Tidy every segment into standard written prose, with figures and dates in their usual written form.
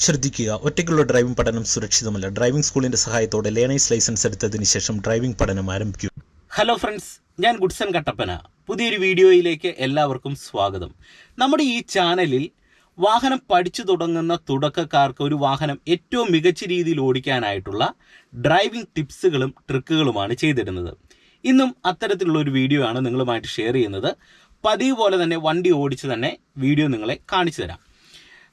ശ്രദ്ധിക്കുക, ഒറ്റയ്ക്കുള്ള ഡ്രൈവിംഗ് പഠനം സുരക്ഷിതമല്ല. ഡ്രൈവിംഗ് സ്കൂളിന്റെ സഹായത്തോടെ ലേണേഴ്സ് ലൈസൻസ് എടുത്തതിന് ശേഷം ഡ്രൈവിംഗ് പഠനം ആരംഭിക്കൂ. ഹലോ ഫ്രണ്ട്സ്, ഞാൻ ഗുഡ്സൺ കട്ടപ്പന. പുതിയൊരു വീഡിയോയിലേക്ക് എല്ലാവർക്കും സ്വാഗതം. നമ്മുടെ ഈ ചാനലിൽ വാഹനം പഠിച്ചു തുടങ്ങുന്ന തുടക്കക്കാർക്ക് ഒരു വാഹനം ഏറ്റവും മികച്ച രീതിയിൽ ഓടിക്കാനായിട്ടുള്ള ഡ്രൈവിംഗ് ടിപ്സുകളും ട്രിക്കുകളുമാണ് ചെയ്തിരുന്നത്. ഇന്നും അത്തരത്തിലുള്ള ഒരു വീഡിയോ ആണ് നിങ്ങളുമായിട്ട് ഷെയർ ചെയ്യുന്നത്. പതിവ് പോലെ തന്നെ വണ്ടി ഓടിച്ച് തന്നെ വീഡിയോ നിങ്ങളെ കാണിച്ചു തരാം.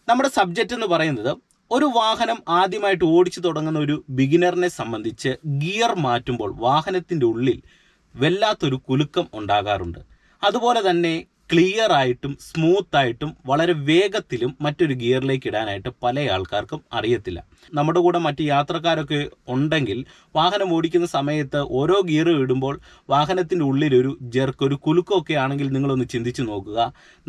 നമ്മുടെ സബ്ജക്റ്റ് എന്ന് പറയുന്നത്, ഒരു വാഹനം ആദ്യമായിട്ട് ഓടിച്ചു തുടങ്ങുന്ന ഒരു ബിഗിനറിനെ സംബന്ധിച്ച് ഗിയർ മാറ്റുമ്പോൾ വാഹനത്തിൻ്റെ ഉള്ളിൽ വല്ലാത്തൊരു കുലുക്കം ഉണ്ടാകാറുണ്ട്. അതുപോലെ തന്നെ ക്ലിയർ ആയിട്ടും സ്മൂത്തായിട്ടും വളരെ വേഗത്തിലും മറ്റൊരു ഗിയറിലേക്ക് ഇടാനായിട്ട് പല ആൾക്കാർക്കും അറിയത്തില്ല. നമ്മുടെ കൂടെ മറ്റ് യാത്രക്കാരൊക്കെ ഉണ്ടെങ്കിൽ വാഹനം ഓടിക്കുന്ന സമയത്ത് ഓരോ ഗിയർ ഇടുമ്പോൾ വാഹനത്തിൻ്റെ ഉള്ളിലൊരു ജെർക്ക്, ഒരു കുലുക്കമൊക്കെ ആണെങ്കിൽ നിങ്ങളൊന്ന് ചിന്തിച്ച് നോക്കുക.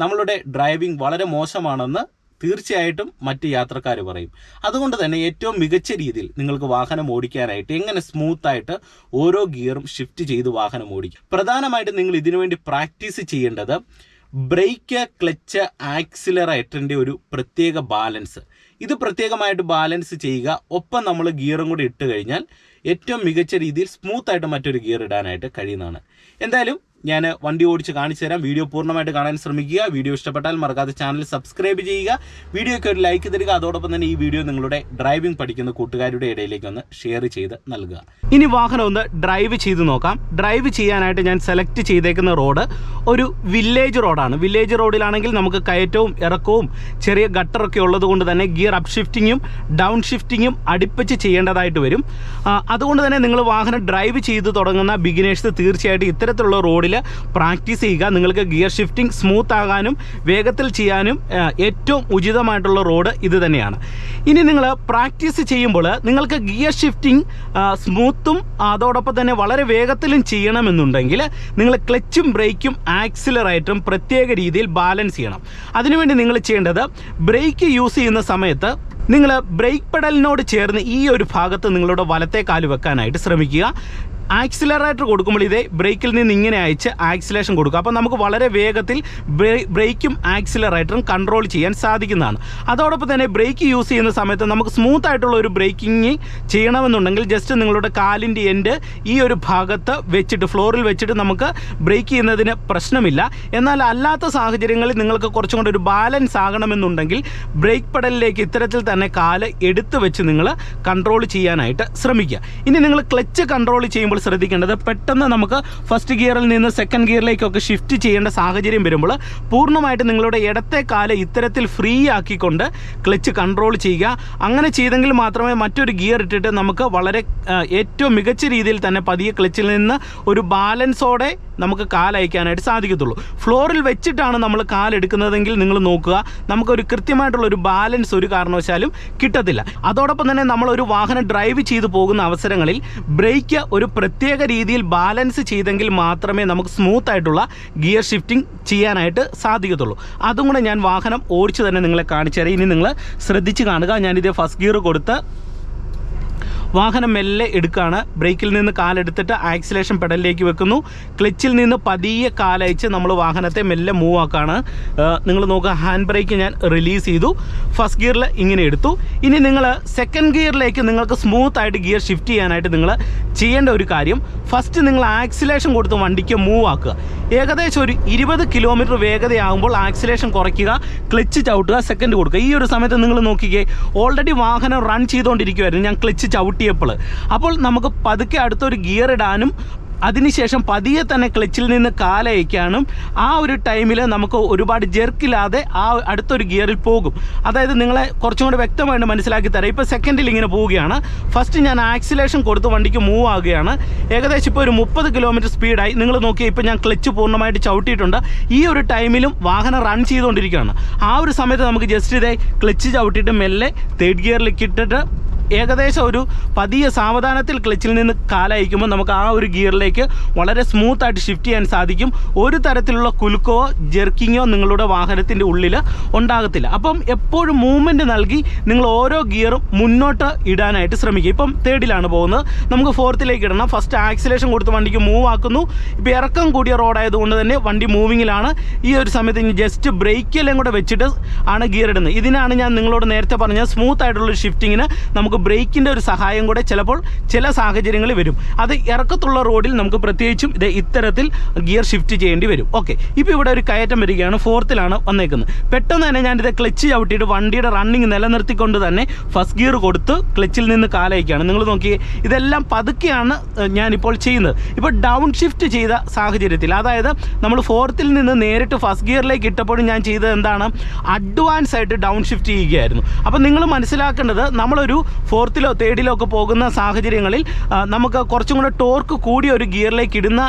നമ്മളുടെ ഡ്രൈവിംഗ് വളരെ മോശമാണെന്ന് തീർച്ചയായിട്ടും മറ്റ് യാത്രക്കാർ പറയും. അതുകൊണ്ട് തന്നെ ഏറ്റവും മികച്ച രീതിയിൽ നിങ്ങൾക്ക് വാഹനം ഓടിക്കാനായിട്ട് എങ്ങനെ സ്മൂത്തായിട്ട് ഓരോ ഗിയറും ഷിഫ്റ്റ് ചെയ്ത് വാഹനം ഓടിക്കും. പ്രധാനമായിട്ടും നിങ്ങൾ ഇതിനുവേണ്ടി പ്രാക്ടീസ് ചെയ്യേണ്ടത് ബ്രേക്ക്, ക്ലച്ച്, ആക്സിലറേറ്ററിൻ്റെ ഒരു പ്രത്യേക ബാലൻസ്. ഇത് പ്രത്യേകമായിട്ട് ബാലൻസ് ചെയ്യുക. ഒപ്പം നമ്മൾ ഗിയറും കൂടി ഇട്ട് കഴിഞ്ഞാൽ ഏറ്റവും മികച്ച രീതിയിൽ സ്മൂത്തായിട്ട് മറ്റൊരു ഗിയർ ഇടാനായിട്ട് കഴിയുന്നതാണ്. എന്തായാലും ഞാൻ വണ്ടി ഓടിച്ച് കാണിച്ചു തരാം. വീഡിയോ പൂർണ്ണമായിട്ട് കാണാൻ ശ്രമിക്കുക. വീഡിയോ ഇഷ്ടപ്പെട്ടാൽ മറക്കാതെ ചാനൽ സബ്സ്ക്രൈബ് ചെയ്യുക. വീഡിയോയ്ക്ക് ഒരു ലൈക്ക് തരിക. അതോടൊപ്പം തന്നെ ഈ വീഡിയോ നിങ്ങളുടെ ഡ്രൈവിംഗ് പഠിക്കുന്ന കൂട്ടുകാരുടെ ഇടയിലേക്ക് ഒന്ന് ഷെയർ ചെയ്ത് നൽകുക. ഇനി വാഹനം ഒന്ന് ഡ്രൈവ് ചെയ്ത് നോക്കാം. ഡ്രൈവ് ചെയ്യാനായിട്ട് ഞാൻ സെലക്ട് ചെയ്തേക്കുന്ന റോഡ് ഒരു വില്ലേജ് റോഡാണ്. വില്ലേജ് റോഡിലാണെങ്കിൽ നമുക്ക് കയറ്റവും ഇറക്കവും ചെറിയ ഗട്ടറൊക്കെ ഉള്ളത് കൊണ്ട് തന്നെ ഗിയർ അപ്പ് ഷിഫ്റ്റിങ്ങും ഡൗൺ ഷിഫ്റ്റിങ്ങും അടുപ്പിച്ച് ചെയ്യേണ്ടതായിട്ട് വരും. അതുകൊണ്ട് തന്നെ നിങ്ങൾ വാഹനം ഡ്രൈവ് ചെയ്ത് തുടങ്ങുന്ന ബിഗിനേഴ്സ് തീർച്ചയായിട്ടും ഇത്തരത്തിലുള്ള റോഡിൽ പ്രാക്ടീസ് ചെയ്യുക. നിങ്ങൾക്ക് ഗിയർ ഷിഫ്റ്റിംഗ് സ്മൂത്ത് ആകാനും വേഗത്തിൽ ചെയ്യാനും ഏറ്റവും ഉചിതമായിട്ടുള്ള റോഡ് ഇത് തന്നെയാണ്. ഇനി നിങ്ങൾ പ്രാക്ടീസ് ചെയ്യുമ്പോൾ നിങ്ങൾക്ക് ഗിയർ ഷിഫ്റ്റിംഗ് സ്മൂത്തും അതോടൊപ്പം തന്നെ വളരെ വേഗത്തിലും ചെയ്യണമെന്നുണ്ടെങ്കിൽ നിങ്ങൾ ക്ലച്ചും ബ്രേക്കും ആക്സിലറേറ്ററും പ്രത്യേക രീതിയിൽ ബാലൻസ് ചെയ്യണം. അതിനുവേണ്ടി നിങ്ങൾ ചെയ്യേണ്ടത്, ബ്രേക്ക് യൂസ് ചെയ്യുന്ന സമയത്ത് നിങ്ങൾ ബ്രേക്ക് പെഡലിനോട് ചേർന്ന് ഈ ഒരു ഭാഗത്ത് നിങ്ങളുടെ വലത്തെ കാല് വെക്കാനായിട്ട് ശ്രമിക്കുക. ആക്സിലറേറ്റർ കൊടുക്കുമ്പോൾ ഇതേ ബ്രേക്കിൽ നിന്ന് ഇങ്ങനെ അയച്ച് ആക്സിലേഷൻ കൊടുക്കുക. അപ്പോൾ നമുക്ക് വളരെ വേഗത്തിൽ ബ്രേക്കും ആക്സിലറേറ്ററും കൺട്രോൾ ചെയ്യാൻ സാധിക്കുന്നതാണ്. അതോടൊപ്പം തന്നെ ബ്രേക്ക് യൂസ് ചെയ്യുന്ന സമയത്ത് നമുക്ക് സ്മൂത്ത് ആയിട്ടുള്ള ഒരു ബ്രേക്കിംഗ് ചെയ്യണമെന്നുണ്ടെങ്കിൽ ജസ്റ്റ് നിങ്ങളുടെ കാലിൻ്റെ എൻഡ് ഈ ഒരു ഭാഗത്ത് വെച്ചിട്ട് ഫ്ലോറിൽ വെച്ചിട്ട് നമുക്ക് ബ്രേക്ക് ചെയ്യുന്നതിന് പ്രശ്നമില്ല. എന്നാൽ അല്ലാത്ത സാഹചര്യങ്ങളിൽ നിങ്ങൾക്ക് കുറച്ചും കൂടെ ഒരു ബാലൻസ് ആകണമെന്നുണ്ടെങ്കിൽ ബ്രേക്ക് പെഡലിലേക്ക് ഇത്തരത്തിൽ തന്നെ കാല് എടുത്ത് വെച്ച് നിങ്ങൾ കൺട്രോൾ ചെയ്യാനായിട്ട് ശ്രമിക്കുക. ഇനി നിങ്ങൾ ക്ലച്ച് കൺട്രോൾ ചെയ്യുമ്പോൾ ശ്രദ്ധിക്കേണ്ടത്, പെട്ടെന്ന് നമുക്ക് ഫസ്റ്റ് ഗിയറിൽ നിന്ന് സെക്കൻഡ് ഗിയറിലേക്കൊക്കെ ഷിഫ്റ്റ് ചെയ്യേണ്ട സാഹചര്യം വരുമ്പോൾ പൂർണ്ണമായിട്ട് നിങ്ങളുടെ ഇടത്തെ കാല് ഇത്തരത്തിൽ ഫ്രീ ആക്കിക്കൊണ്ട് ക്ലച്ച് കൺട്രോൾ ചെയ്യുക. അങ്ങനെ ചെയ്തെങ്കിൽ മാത്രമേ മറ്റൊരു ഗിയർ ഇട്ടിട്ട് നമുക്ക് വളരെ ഏറ്റവും മികച്ച രീതിയിൽ തന്നെ പതിയെ ക്ലച്ചിൽ നിന്ന് ഒരു ബാലൻസോടെ നമുക്ക് കാലയക്കാനായിട്ട് സാധിക്കത്തുള്ളൂ. ഫ്ലോറിൽ വെച്ചിട്ടാണ് നമ്മൾ കാലെടുക്കുന്നതെങ്കിൽ നിങ്ങൾ നോക്കുക, നമുക്കൊരു കൃത്യമായിട്ടുള്ള ഒരു ബാലൻസ് ഒരു കാരണവശാലും കിട്ടത്തില്ല. അതോടൊപ്പം തന്നെ നമ്മളൊരു വാഹനം ഡ്രൈവ് ചെയ്തു പോകുന്ന അവസരങ്ങളിൽ ബ്രേക്ക് ഒരു പ്രത്യേക രീതിയിൽ ബാലൻസ് ചെയ്തെങ്കിൽ മാത്രമേ നമുക്ക് സ്മൂത്ത് ആയിട്ടുള്ള ഗിയർ ഷിഫ്റ്റിംഗ് ചെയ്യാനായിട്ട് സാധിക്കത്തുള്ളൂ. അതും കൂടെ ഞാൻ വാഹനം ഓടിച്ച് തന്നെ നിങ്ങളെ കാണിച്ചു തരാം. ഇനി നിങ്ങൾ ശ്രദ്ധിച്ച് കാണുക. ഞാനിത് ഫസ്റ്റ് ഗിയർ കൊടുത്ത് വാഹനം മെല്ലെ എടുക്കുകയാണ്. ബ്രേക്കിൽ നിന്ന് കാലെടുത്തിട്ട് ആക്സിലേഷൻ പെഡലിലേക്ക് വെക്കുന്നു. ക്ലച്ചിൽ നിന്ന് പതിയെ കാലയച്ച് നമ്മൾ വാഹനത്തെ മെല്ലെ മൂവ് ആക്കുകയാണ്. നിങ്ങൾ നോക്കുക, ഹാൻഡ് ബ്രേക്ക് ഞാൻ റിലീസ് ചെയ്തു. ഫസ്റ്റ് ഗിയറിൽ ഇങ്ങനെ എടുത്തു. ഇനി നിങ്ങൾ സെക്കൻഡ് ഗിയറിലേക്ക് നിങ്ങൾക്ക് സ്മൂത്ത് ആയിട്ട് ഗിയർ ഷിഫ്റ്റ് ചെയ്യാനായിട്ട് നിങ്ങൾ ചെയ്യേണ്ട ഒരു കാര്യം, ഫസ്റ്റ് നിങ്ങൾ ആക്സിലേഷൻ കൊടുത്ത് വണ്ടിക്ക് മൂവ് ആക്കുക. ഏകദേശം ഒരു 20 കിലോമീറ്റർ വേഗതയാകുമ്പോൾ ആക്സിലേഷൻ കുറയ്ക്കുക, ക്ലച്ച് ചവിട്ടുക, സെക്കൻഡ് കൊടുക്കുക. ഈ ഒരു സമയത്ത് നിങ്ങൾ നോക്കിക്കേ, ഓൾറെഡി വാഹനം റൺ ചെയ്തുകൊണ്ടിരിക്കുമായിരുന്നു ഞാൻ ക്ലച്ച് ചവിട്ടിയപ്പോൾ. അപ്പോൾ നമുക്ക് പതുക്കെ അടുത്തൊരു ഗിയർ ഇടാനും അതിനുശേഷം പതിയെ തന്നെ ക്ലച്ചിൽ നിന്ന് കാലയക്കാനും ആ ഒരു ടൈമിൽ നമുക്ക് ഒരുപാട് ജെർക്കില്ലാതെ ആ അടുത്തൊരു ഗിയറിൽ പോകും. അതായത് നിങ്ങളെ കുറച്ചും കൂടി വ്യക്തമായിട്ട് മനസ്സിലാക്കി തരാം. ഇപ്പോൾ സെക്കൻഡിൽ ഇങ്ങനെ പോവുകയാണ്. ഫസ്റ്റ് ഞാൻ ആക്സിലേഷൻ കൊടുത്ത് വണ്ടിക്ക് മൂവ് ആകുകയാണ്. ഏകദേശം ഇപ്പോൾ ഒരു 30 കിലോമീറ്റർ സ്പീഡായി. നിങ്ങൾ നോക്കിയാൽ ഇപ്പോൾ ഞാൻ ക്ലച്ച് പൂർണ്ണമായിട്ട് ചവിട്ടിയിട്ടുണ്ട്. ഈ ഒരു ടൈമിലും വാഹനം റൺ ചെയ്തുകൊണ്ടിരിക്കുകയാണ്. ആ ഒരു സമയത്ത് നമുക്ക് ജസ്റ്റ് ഇതേ ക്ലച്ച് ചവിട്ടിയിട്ട് മെല്ലെ തേർഡ് ഗിയറിലേക്ക് ഇട്ടിട്ട് ഏകദേശം ഒരു പതിയെ സാവധാനത്തിൽ ക്ലച്ചിൽ നിന്ന് കാലയക്കുമ്പോൾ നമുക്ക് ആ ഒരു ഗിയറിലേക്ക് വളരെ സ്മൂത്തായിട്ട് ഷിഫ്റ്റ് ചെയ്യാൻ സാധിക്കും. ഒരു തരത്തിലുള്ള കുലുക്കോ ജെർക്കിങ്ങോ നിങ്ങളുടെ വാഹനത്തിൻ്റെ ഉള്ളിൽ ഉണ്ടാകത്തില്ല. അപ്പം എപ്പോഴും മൂവ്മെൻറ്റ് നൽകി നിങ്ങൾ ഓരോ ഗിയറും മുന്നോട്ട് ഇടാനായിട്ട് ശ്രമിക്കുക. ഇപ്പം തേർഡിലാണ് പോകുന്നത്, നമുക്ക് ഫോർത്തിലേക്ക് ഇടണം. ഫസ്റ്റ് ആക്സിലേഷൻ കൊടുത്ത് വണ്ടിക്ക് മൂവ് ആക്കുന്നു. ഇപ്പോൾ ഇറക്കം കൂടിയ റോഡായതുകൊണ്ട് തന്നെ വണ്ടി മൂവിങ്ങിലാണ്. ഈ ഒരു സമയത്ത് ജസ്റ്റ് ബ്രേക്കെല്ലാം കൂടെ വെച്ചിട്ട് ആണ് ഗിയർ ഇടുന്നത്. ഇതിനാണ് ഞാൻ നിങ്ങളോട് നേരത്തെ പറഞ്ഞ സ്മൂത്ത് ആയിട്ടുള്ളൊരു ഷിഫ്റ്റിങ്ങിന് നമുക്ക് ബ്രേക്കിൻ്റെ ഒരു സഹായം കൂടെ ചിലപ്പോൾ ചില സാഹചര്യങ്ങളിൽ വരും. അത് ഇറക്കത്തുള്ള റോഡിൽ നമുക്ക് പ്രത്യേകിച്ചും ഇത് ഇത്തരത്തിൽ ഗിയർ ഷിഫ്റ്റ് ചെയ്യേണ്ടി വരും. ഓക്കെ, ഇപ്പോൾ ഇവിടെ ഒരു കയറ്റം വരികയാണ്, ഫോർത്തിലാണ് വന്നേക്കുന്നത്. പെട്ടെന്ന് തന്നെ ഞാനിത് ക്ലച്ച് ചവിട്ടിയിട്ട് വണ്ടിയുടെ റണ്ണിങ് നിലനിർത്തിക്കൊണ്ട് തന്നെ ഫസ്റ്റ് ഗിയർ കൊടുത്ത് ക്ലച്ചിൽ നിന്ന് കാലയക്കുകയാണ്. നിങ്ങൾ നോക്കിയേ, ഇതെല്ലാം പതുക്കെയാണ് ഞാനിപ്പോൾ ചെയ്യുന്നത്. ഇപ്പോൾ ഡൗൺ ഷിഫ്റ്റ് ചെയ്ത സാഹചര്യത്തിൽ, അതായത് നമ്മൾ ഫോർത്തിൽ നിന്ന് നേരിട്ട് ഫസ്റ്റ് ഗിയറിലേക്ക് ഇട്ടപ്പോഴും ഞാൻ ചെയ്തത് എന്താണ്, അഡ്വാൻസ് ആയിട്ട് ഡൗൺ ഷിഫ്റ്റ് ചെയ്യുകയായിരുന്നു. അപ്പോൾ നിങ്ങൾ മനസ്സിലാക്കേണ്ടത്, നമ്മളൊരു ഫോർത്തിലോ തേർഡിലോ ഒക്കെ പോകുന്ന സാഹചര്യങ്ങളിൽ നമുക്ക് കുറച്ചും കൂടെ ടോർക്ക് കൂടിയ ഒരു ഗിയറിലേക്ക് ഇടുന്ന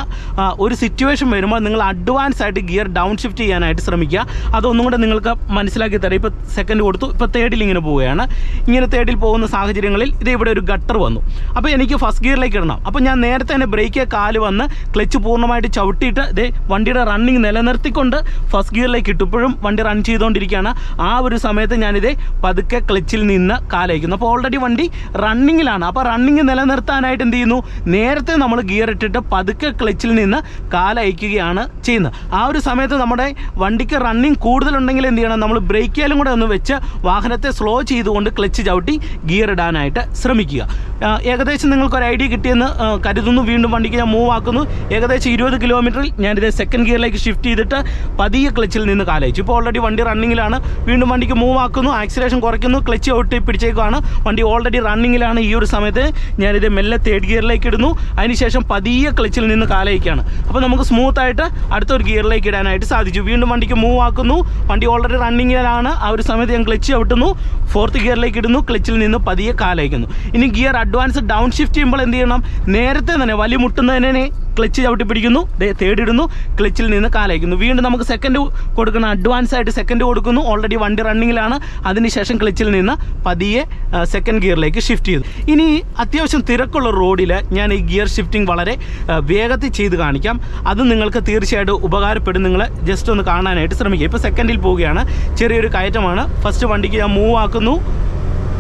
ഒരു സിറ്റുവേഷൻ വരുമ്പോൾ നിങ്ങൾ അഡ്വാൻസ് ആയിട്ട് ഗിയർ ഡൗൺ ഷിഫ്റ്റ് ചെയ്യാനായിട്ട് ശ്രമിക്കുക. അതൊന്നും കൂടെ നിങ്ങൾക്ക് മനസ്സിലാക്കി തരാം. ഇപ്പോൾ സെക്കൻഡ് കൊടുത്തു, ഇപ്പോൾ തേർഡിൽ ഇങ്ങനെ പോവുകയാണ്. ഇങ്ങനെ തേർഡിൽ പോകുന്ന സാഹചര്യങ്ങളിൽ ഇത് ഇവിടെ ഒരു ഗട്ടർ വന്നു. അപ്പോൾ എനിക്ക് ഫസ്റ്റ് ഗിയറിലേക്ക് ഇടണം. അപ്പോൾ ഞാൻ നേരത്തെ തന്നെ ബ്രേക്ക് കാല് വന്ന് ക്ലച്ച് പൂർണ്ണമായിട്ട് ചവിട്ടിയിട്ട് ഇതേ വണ്ടിയുടെ റണ്ണിങ് നിലനിർത്തിക്കൊണ്ട് ഫസ്റ്റ് ഗിയറിലേക്ക് ഇട്ടപ്പോഴും വണ്ടി റൺ ചെയ്തുകൊണ്ടിരിക്കുകയാണ്. ആ ഒരു സമയത്ത് ഞാനിതേ പതുക്കെ ക്ലച്ചിൽ നിന്ന് കാലയക്കുന്നു. അപ്പോൾ ഓൾറെഡി വണ്ടി റണ്ണിങ്ങിലാണ്. അപ്പോൾ റണ്ണിങ് നിലനിർത്താനായിട്ട് എന്ത് ചെയ്യുന്നു, നേരത്തെ നമ്മൾ ഗിയർ ഇട്ടിട്ട് പതുക്കെ ക്ലച്ചിൽ നിന്ന് കാലയക്കുകയാണ് ചെയ്യുന്നത്. ആ ഒരു സമയത്ത് നമ്മുടെ വണ്ടിക്ക് റണ്ണിങ് കൂടുതലുണ്ടെങ്കിൽ എന്ത് ചെയ്യണം, നമ്മൾ ബ്രേക്കിലും കൂടെ ഒന്ന് വെച്ച് വാഹനത്തെ സ്ലോ ചെയ്തുകൊണ്ട് ക്ലച്ച് ചവിട്ടി ഗിയർ ഇടാനായിട്ട് ശ്രമിക്കുക. ഏകദേശം നിങ്ങൾക്കൊരു ഐഡിയ കിട്ടിയെന്ന് കരുതുന്നു. വീണ്ടും വണ്ടിക്ക് ഞാൻ മൂവ് ആക്കുന്നു. ഏകദേശം 20 കിലോമീറ്ററിൽ ഞാനിത് സെക്കൻഡ് ഗിയറിലേക്ക് ഷിഫ്റ്റ് ചെയ്തിട്ട് പതിയെ ക്ലച്ചിൽ നിന്ന് കാലയച്ചു. ഇപ്പോൾ ഓൾറെഡി വണ്ടി റണ്ണിങ്ങിലാണ്. വീണ്ടും വണ്ടിക്ക് മൂവ് ആക്കുന്നു, ആക്സിലേഷൻ കുറയ്ക്കുന്നു, ക്ലച്ച് ഔട്ട് പിടിച്ചേക്കുവാണ്. വണ്ടി ഓൾറെഡി റണ്ണിങ്ങിലാണ്. ഈ ഒരു സമയത്ത് ഞാനിത് മെല്ലെ തേർഡ് ഗിയറിലേക്ക് ഇടുന്നു. അതിനുശേഷം പതിയെ ക്ലച്ചിൽ നിന്ന് കാലയക്കുകയാണ്. അപ്പോൾ നമുക്ക് സ്മൂത്തായിട്ട് അടുത്തൊരു ഗിയറിലേക്ക് ഇടാനായിട്ട് സാധിച്ചു. വീണ്ടും വണ്ടിക്ക് മൂവ് ആക്കുന്നു. വണ്ടി ഓൾറെഡി റണ്ണിങ്ങിലാണ്. ആ ഒരു സമയത്ത് ഞാൻ ക്ലച്ച് ഔട്ടുന്നു, ഫോർത്ത് ഗിയറിലേക്ക് ഇടുന്നു, ക്ലച്ചിൽ നിന്ന് പതിയെ കാലയക്കുന്നു. ഇനി ഗിയർ അഡ്വാൻസ് ഡൗൺ ഷിഫ്റ്റ് ചെയ്യുമ്പോൾ എന്ത് ചെയ്യണം, നേരത്തെ തന്നെ വലിയ മുട്ടുന്നതിനെ ക്ലച്ച് ചവിട്ടി പിടിക്കുന്നു, തേർഡ് ഇടുന്നു, ക്ലച്ചിൽ നിന്ന് കാലയക്കുന്നു. വീണ്ടും നമുക്ക് സെക്കൻഡ് കൊടുക്കണം, അഡ്വാൻസ് ആയിട്ട് സെക്കൻഡ് കൊടുക്കുന്നു. ഓൾറെഡി വണ്ടി റണ്ണിങ്ങിലാണ്. അതിനുശേഷം ക്ലച്ചിൽ നിന്ന് പതിയെ സെക്കൻഡ് ഗിയറിലേക്ക് ഷിഫ്റ്റ് ചെയ്തു. ഇനി അത്യാവശ്യം തിരക്കുള്ള റോഡിൽ ഞാൻ ഈ ഗിയർ ഷിഫ്റ്റിംഗ് വളരെ വേഗത്തിൽ ചെയ്ത് കാണിക്കാം. അത് നിങ്ങൾക്ക് തീർച്ചയായിട്ടും ഉപകാരപ്പെടും. നിങ്ങൾ ജസ്റ്റ് ഒന്ന് കാണാനായിട്ട് ശ്രമിക്കുക. ഇപ്പോൾ സെക്കൻഡിൽ പോവുകയാണ്, ചെറിയൊരു കയറ്റമാണ്. ഫസ്റ്റ് വണ്ടിക്ക് ഞാൻ മൂവ് ആക്കുന്നു,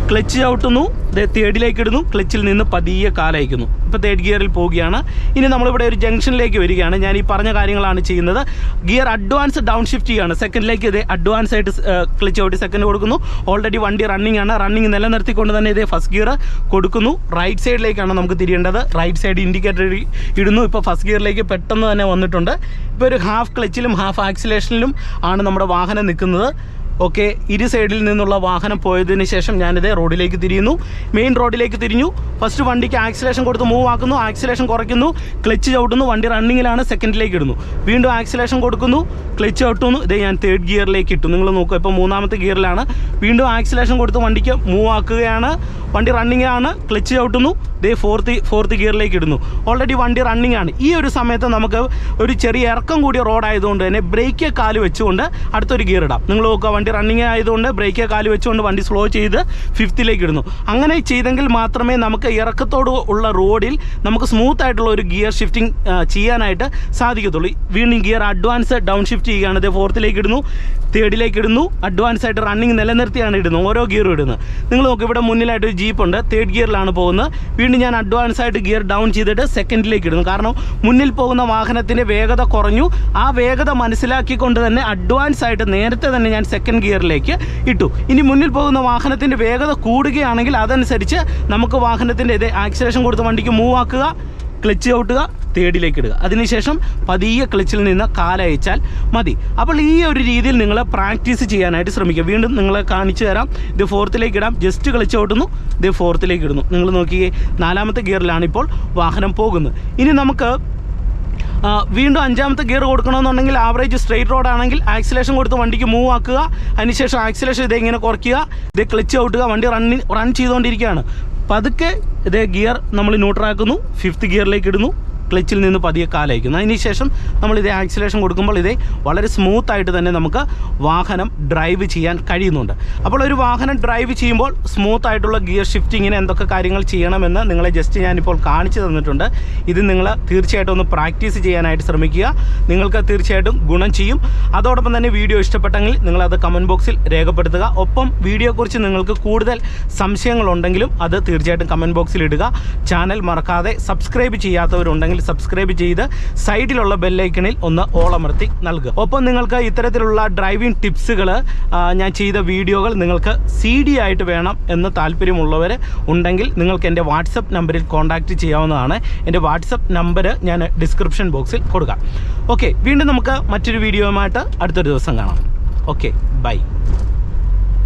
ക്ലച്ച് ചവിട്ടുന്നു, തേർഡിലേക്ക് ഇടുന്നു, ക്ലച്ചിൽ നിന്ന് പതിയെ കാലയക്കുന്നു. ഇപ്പോൾ തേർഡ് ഗിയറിൽ പോവുകയാണ്. ഇനി നമ്മളിവിടെ ഒരു ജംഗ്ഷനിലേക്ക് വരികയാണ്. ഞാൻ ഈ പറഞ്ഞ കാര്യങ്ങളാണ് ചെയ്യുന്നത്. ഗിയർ അഡ്വാൻസ് ഡൗൺ ഷിഫ്റ്റ് ചെയ്യുകയാണ്. സെക്കൻഡിലേക്ക് ഇതേ അഡ്വാൻസ് ആയിട്ട് ക്ലച്ച് ചവിട്ടി സെക്കൻഡ് കൊടുക്കുന്നു. ഓൾറെഡി വണ്ടി റണ്ണിങ് ആണ്. റണ്ണിങ് നിലനിർത്തിക്കൊണ്ട് തന്നെ ഇതേ ഫസ്റ്റ് ഗിയർ കൊടുക്കുന്നു. റൈറ്റ് സൈഡിലേക്കാണ് നമുക്ക് തിരിയേണ്ടത്. റൈറ്റ് സൈഡ് ഇൻഡിക്കേറ്റർ ഇടുന്നു. ഇപ്പോൾ ഫസ്റ്റ് ഗിയറിലേക്ക് പെട്ടെന്ന് തന്നെ വന്നിട്ടുണ്ട്. ഇപ്പോൾ ഒരു ഹാഫ് ക്ലച്ചിലും ഹാഫ് ആക്സിലേഷനിലും ആണ് നമ്മുടെ വാഹനം നിൽക്കുന്നത്. ഓക്കെ, ഇരു സൈഡിൽ നിന്നുള്ള വാഹനം പോയതിന് ശേഷം ഞാനിത് റോഡിലേക്ക് തിരിയുന്നു. മെയിൻ റോഡിലേക്ക് തിരിഞ്ഞു. ഫസ്റ്റ് വണ്ടിക്ക് ആക്സിലേഷൻ കൊടുത്ത് മൂവ് ആക്കുന്നു, ആക്സിലേഷൻ കുറയ്ക്കുന്നു, ക്ലച്ച് ചവിട്ടുന്നു. വണ്ടി റണ്ണിങ്ങിലാണ്. സെക്കൻഡിലേക്ക് ഇടുന്നു. വീണ്ടും ആക്സിലേഷൻ കൊടുക്കുന്നു, ക്ലച്ച് ചവിട്ടുന്നു. ഇതേ ഞാൻ തേർഡ് ഗിയറിലേക്ക് ഇട്ടു. നിങ്ങൾ നോക്കുക, ഇപ്പോൾ മൂന്നാമത്തെ ഗിയറിലാണ്. വീണ്ടും ആക്സിലേഷൻ കൊടുത്ത് വണ്ടിക്ക് മൂവ് ആക്കുകയാണ്. വണ്ടി റണ്ണിങ്ങാണ്. ക്ലച്ച് ചവിട്ടുന്നു. ഇതേ ഫോർത്ത് ഗിയറിലേക്ക് ഇടുന്നു. ഓൾറെഡി വണ്ടി റണ്ണിങ് ആണ്. ഈ ഒരു സമയത്ത് നമുക്ക് ഒരു ചെറിയ ഇറക്കം കൂടിയ റോഡായതുകൊണ്ട് തന്നെ ബ്രേക്ക് കാല് വെച്ചുകൊണ്ട് അടുത്തൊരു ഗിയർ ഇടാം. നിങ്ങൾ നോക്കുക, വണ്ടി റണ്ണിങ് ആയതുകൊണ്ട് ബ്രേക്ക് കാല് വെച്ചുകൊണ്ട് വണ്ടി സ്ലോ ചെയ്ത് ഫിഫ്ത്തിലേക്ക് ഇടുന്നു. അങ്ങനെ ചെയ്തെങ്കിൽ മാത്രമേ നമുക്ക് ഇറക്കത്തോട് ഉള്ള റോഡിൽ നമുക്ക് സ്മൂത്ത് ആയിട്ടുള്ള ഒരു ഗിയർ ഷിഫ്റ്റിംഗ് ചെയ്യാനായിട്ട് സാധിക്കത്തുള്ളൂ. വീണ്ടും ഗിയർ അഡ്വാൻസ് ഡൗൺ ഷിഫ്റ്റ് ചെയ്യുകയാണ്. ഇത് ഫോർത്തിലേക്ക് ഇടുന്നു, തേർഡിലേക്ക് ഇടുന്നു. അഡ്വാൻസ് ആയിട്ട് റണ്ണിങ് നിലനിർത്തിയാണ് ഇടുന്നത്, ഓരോ ഗിയറും ഇടുന്നത്. നിങ്ങൾ നോക്കുക, ഇവിടെ മുന്നിലായിട്ട് ഒരു ജീപ്പ് ഉണ്ട്, തേർഡ് ഗിയറിലാണ് പോകുന്നത്. വീണ്ടും ഞാൻ അഡ്വാൻസ് ആയിട്ട് ഗിയർ ഡൗൺ ചെയ്തിട്ട് സെക്കൻഡിലേക്ക് ഇടുന്നു. കാരണം മുന്നിൽ പോകുന്ന വാഹനത്തിൻ്റെ വേഗത കുറഞ്ഞു. ആ വേഗത മനസ്സിലാക്കിക്കൊണ്ട് തന്നെ അഡ്വാൻസ് ആയിട്ട് നേരത്തെ തന്നെ ഞാൻ സെക്കൻഡ് ഗിയറിലേക്ക് ഇട്ടു. ഇനി മുന്നിൽ പോകുന്ന വാഹനത്തിൻ്റെ വേഗത കൂടുകയാണെങ്കിൽ അതനുസരിച്ച് നമുക്ക് വാഹനത്തിൻ്റെ ഇത് ആക്സിലേഷൻ കൊടുത്ത് വണ്ടിക്ക് മൂവ് ആക്കുക, ക്ലച്ച് ചവിട്ടുക, തേർഡിലേക്ക് ഇടുക. അതിനുശേഷം പതിയെ ക്ലച്ചിൽ നിന്ന് കാലയച്ചാൽ മതി. അപ്പോൾ ഈ ഒരു രീതിയിൽ നിങ്ങൾ പ്രാക്ടീസ് ചെയ്യാനായിട്ട് ശ്രമിക്കുക. വീണ്ടും നിങ്ങളെ കാണിച്ചു തരാം. ഇത് ഫോർത്തിലേക്ക് ഇടാം. ജസ്റ്റ് ക്ലച്ച് ചവിട്ടുന്നു, ഇത് ഫോർത്തിലേക്ക് ഇടുന്നു. നിങ്ങൾ നോക്കിയേ, നാലാമത്തെ ഗിയറിലാണ് ഇപ്പോൾ വാഹനം പോകുന്നത്. ഇനി നമുക്ക് വീണ്ടും അഞ്ചാമത്തെ ഗിയർ കൊടുക്കണമെന്നുണ്ടെങ്കിൽ ആവറേജ് സ്ട്രെയിറ്റ് റോഡാണെങ്കിൽ ആക്സിലേഷൻ കൊടുത്ത് വണ്ടിക്ക് മൂവ് ആക്കുക. അതിനുശേഷം ആക്സിലേഷൻ ഇതെങ്ങനെ കുറയ്ക്കുക, ഇത് ക്ലച്ച് ചവിട്ടുക. വണ്ടി റൺ ചെയ്തുകൊണ്ടിരിക്കുകയാണ്. പതുക്കെ ഇതേ ഗിയർ നമ്മൾ ന്യൂട്രാക്കുന്നു, ഫിഫ്ത്ത് ഗിയറിലേക്ക് ഇടുന്നു, ക്ലച്ചിൽ നിന്ന് പതിയെ കാലയക്കുന്നു. അതിനുശേഷം നമ്മളിതേ ആക്സിലേഷൻ കൊടുക്കുമ്പോൾ ഇതേ വളരെ സ്മൂത്തായിട്ട് തന്നെ നമുക്ക് വാഹനം ഡ്രൈവ് ചെയ്യാൻ കഴിയുന്നുണ്ട്. അപ്പോൾ ഒരു വാഹനം ഡ്രൈവ് ചെയ്യുമ്പോൾ സ്മൂത്തായിട്ടുള്ള ഗിയർ ഷിഫ്റ്റിങ്ങിന് എന്തൊക്കെ കാര്യങ്ങൾ ചെയ്യണമെന്ന് നിങ്ങളെ ജസ്റ്റ് ഞാനിപ്പോൾ കാണിച്ചു തന്നിട്ടുണ്ട്. ഇത് നിങ്ങൾ തീർച്ചയായിട്ടും ഒന്ന് പ്രാക്ടീസ് ചെയ്യാനായിട്ട് ശ്രമിക്കുക. നിങ്ങൾക്ക് തീർച്ചയായിട്ടും ഗുണം ചെയ്യും. അതോടൊപ്പം തന്നെ വീഡിയോ ഇഷ്ടപ്പെട്ടെങ്കിൽ നിങ്ങളത് കമൻറ്റ് ബോക്സിൽ രേഖപ്പെടുത്തുക. ഒപ്പം വീഡിയോയെക്കുറിച്ച് നിങ്ങൾക്ക് കൂടുതൽ സംശയങ്ങളുണ്ടെങ്കിലും അത് തീർച്ചയായിട്ടും കമൻറ്റ് ബോക്സിൽ ഇടുക. ചാനൽ മറക്കാതെ സബ്സ്ക്രൈബ് ചെയ്യാത്തവരുണ്ടെങ്കിൽ സബ്സ്ക്രൈബ് ചെയ്ത് സൈഡിലുള്ള ബെല്ലൈക്കണിൽ ഒന്ന് ഓളമർത്തി നൽകുക. ഒപ്പം നിങ്ങൾക്ക് ഇത്തരത്തിലുള്ള ഡ്രൈവിംഗ് ടിപ്സുകൾ ഞാൻ ചെയ്ത വീഡിയോകൾ നിങ്ങൾക്ക് CD ആയിട്ട് വേണം എന്ന് താല്പര്യമുള്ളവർ ഉണ്ടെങ്കിൽ നിങ്ങൾക്ക് എൻ്റെ വാട്സപ്പ് നമ്പറിൽ കോൺടാക്റ്റ് ചെയ്യാവുന്നതാണ്. എൻ്റെ വാട്സപ്പ് നമ്പർ ഞാൻ ഡിസ്ക്രിപ്ഷൻ ബോക്സിൽ കൊടുക്കാം. ഓക്കെ, വീണ്ടും നമുക്ക് മറ്റൊരു വീഡിയോയുമായിട്ട് അടുത്തൊരു ദിവസം കാണാം. Okay, by.